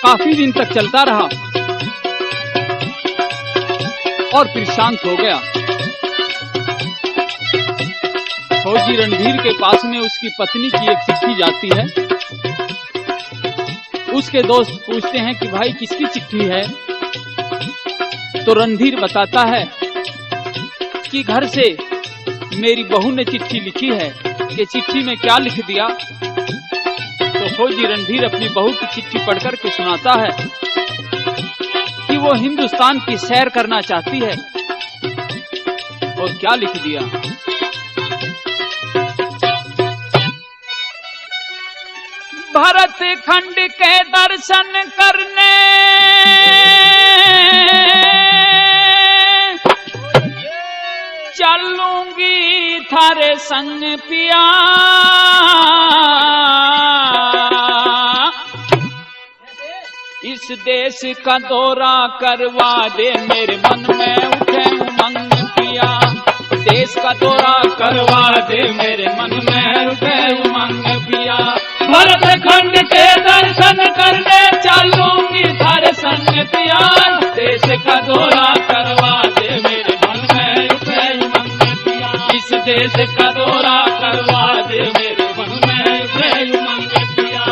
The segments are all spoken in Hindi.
काफी दिन तक चलता रहा और फिर शांत हो गया। फौजी रणधीर के पास में उसकी पत्नी की एक चिट्ठी जाती है। उसके दोस्त पूछते हैं कि भाई किसकी चिट्ठी है? तो रणधीर बताता है कि घर से मेरी बहू ने चिट्ठी लिखी है। कि चिट्ठी में क्या लिख दिया? तो फौजी रणधीर अपनी बहू की चिट्ठी पढ़कर के सुनाता है कि वो हिंदुस्तान की सैर करना चाहती है। और क्या लिख दिया? भरत खंड के दर्शन करने चलूंगी थारे संग पिया, इस देश का दौरा करवा दे, मेरे मन में उठे उमंग पिया। देश का दौरा करवा दे, मेरे मन में उठे उमंग पिया। भरत खंड के दर्शन करने चलूंगी थारे संग पिया, देश का दौरा करवा दे, मेरे मन में उठे उमंग पिया। इस देश का दौरा करवा दे, मेरे मन में उठे उमंग पिया।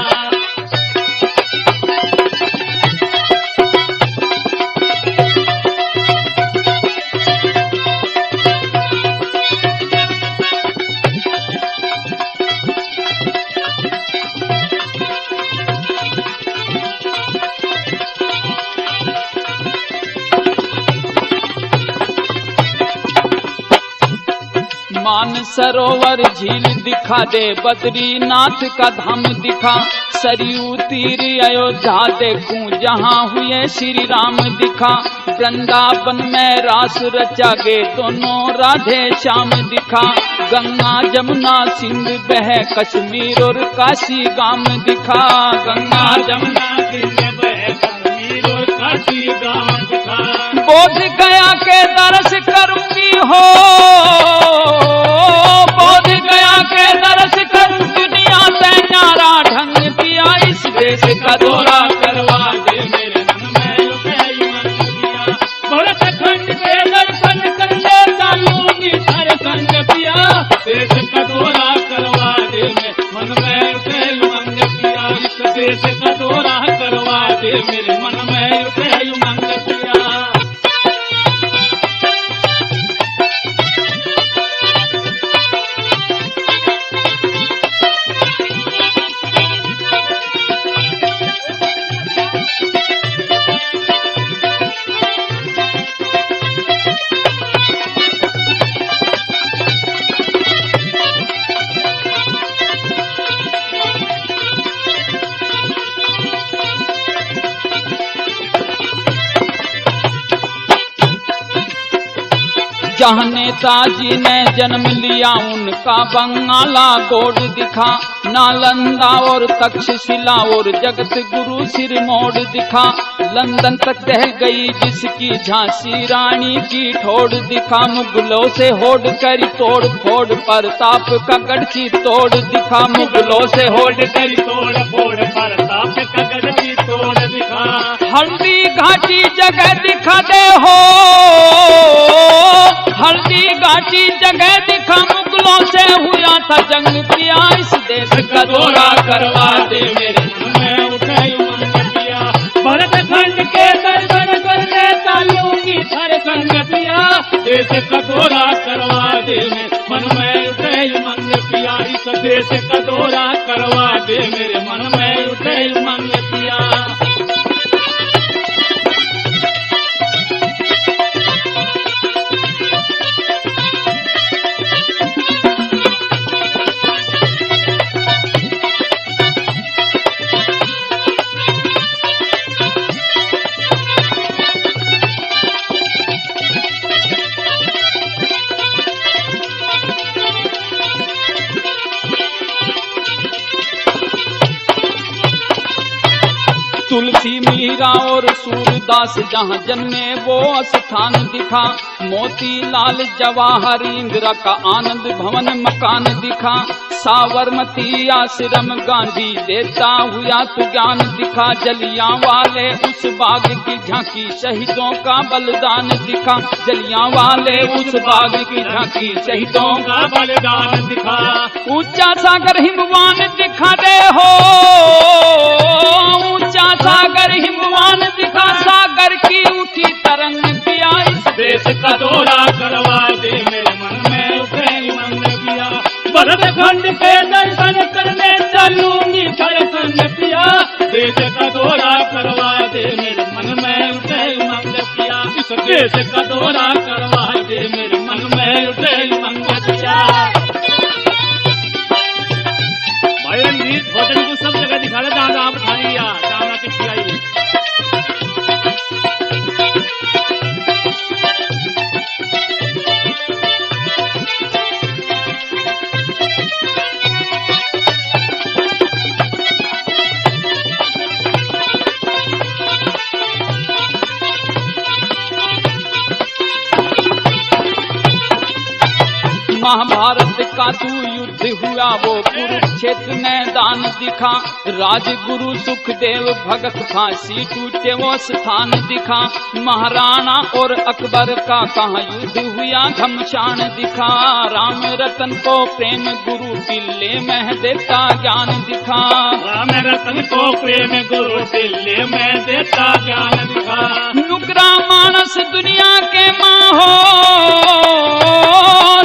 सरोवर झील दिखा दे, बद्रीनाथ का धाम दिखा, सरयू तीर अयोध्या देखूं, जहां हुए श्री राम दिखा। वृंदावन में रास रचा गे, दोनों राधे श्याम दिखा। गंगा जमुना सिंध बह, कश्मीर और काशी गाम दिखा। गंगा जमुना सिंध बह, कश्मीर और काशी गाम दिखा। बोध गया के दर्श करूंगी हो, बोध गया के दर्श करूं, दुनिया से न्यारा ढंग पिया। इस देश का दौरा करवा दे, मेरे मन में उठे उमंग पिया। भरत खंड के दर्शन करने चलूंगी थारे संग पिया, देश का दौरा करवा दे, मेरे मन में उठे उमंग पिया। इस देश का दौरा करवा दे, मेरे मन में उठे उमंग पिया। जहाँ नेताजी ने जन्म लिया, उनका बंगाला गोड दिखा। नालंदा और तक्षशिला और जगत गुरु सिरमौर दिखा। लंदन तक रह गई जिसकी झांसी रानी की ठोड़ दिखा। मुगलों से होड़ करी तोड़ फोड़, प्रताप का गढ़ तोड़ दिखा। मुगलों से होड़ करी तोड़ फोड़, प्रताप का गढ़ तोड़ दिखा। हल्दी घाटी जगह दिखा दे हो, हल्दी घाटी जगह दिखा। मुगलों से हुआ था जंग पिया, इस देश का दौरा करवा दे, मेरे मन में उठे उमंग पिया। भरत खंड के दर्शन करने चलूंगी थारे संग पिया, देश का दौरा करवा दे, मेरे मन में उठे उमंग पिया। इस देश का दौरा करवा दे, मेरे मन में उठे उमंग पिया। तुलसी मीरा और सूरदास जहाँ जन्मे वो स्थान दिखा। मोतीलाल जवाहर इंदिरा का आनंद भवन मकान दिखा। साबरमती आश्रम गांधी देता हुआ तू ज्ञान दिखा। जलियांवाले उस बाग की झांकी शहीदों का बलिदान दिखा। जलियांवाले उस बाग की झांकी शहीदों का बलिदान दिखा। ऊंचा सागर हिमवान दिखा दे हो, ऊंचा सागर हिमवान दिखा। सागर की उठी तरंग पिया, इस देश का दौरा करवा दे मेरे मन में उठे उमंग पिया। भरत खंड के दर्शन करने चलूंगी धड़कन पिया। देश का दौरा करवा दे मेरे मन में उठे उमंग पिया। इस देश का दौरा करवा दे मेरे मन में उठे उमंग पिया। भाई रणजीत भोजन को सब जगह दिखा रहे जहाँ आप खाई जहाँ के खिलाई। महाभारत का तू युद्ध हुआ वो कुरुक्षेत्र मैदान दिखा। राजगुरु सुखदेव भगत फांसी टूटे वो स्थान दिखा। महाराणा और अकबर का कहाँ युद्ध हुआ घमसान दिखा। राम रतन को प्रेम गुरु दिल्ली में देता ज्ञान दिखा। राम रतन को प्रेम गुरु दिल्ली में देता ज्ञान दिखा। नुकरा मानस दुनिया के माँ हो,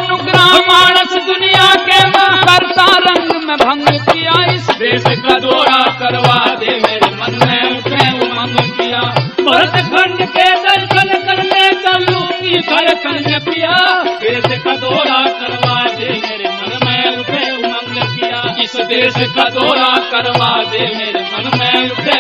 नुकरा मानस दुनिया के माँ करता रंग में भंग किया। इस देश का दौरा करवा दे मेरे मन में उठे उमंग किया। भरत खंड के दर्शन करने चलूंगी धड़कन पिया। देश का दौरा करवा दे मेरे मन में उठे उमंग किया। इस देश का दौरा करवा दे मेरे मन में उठे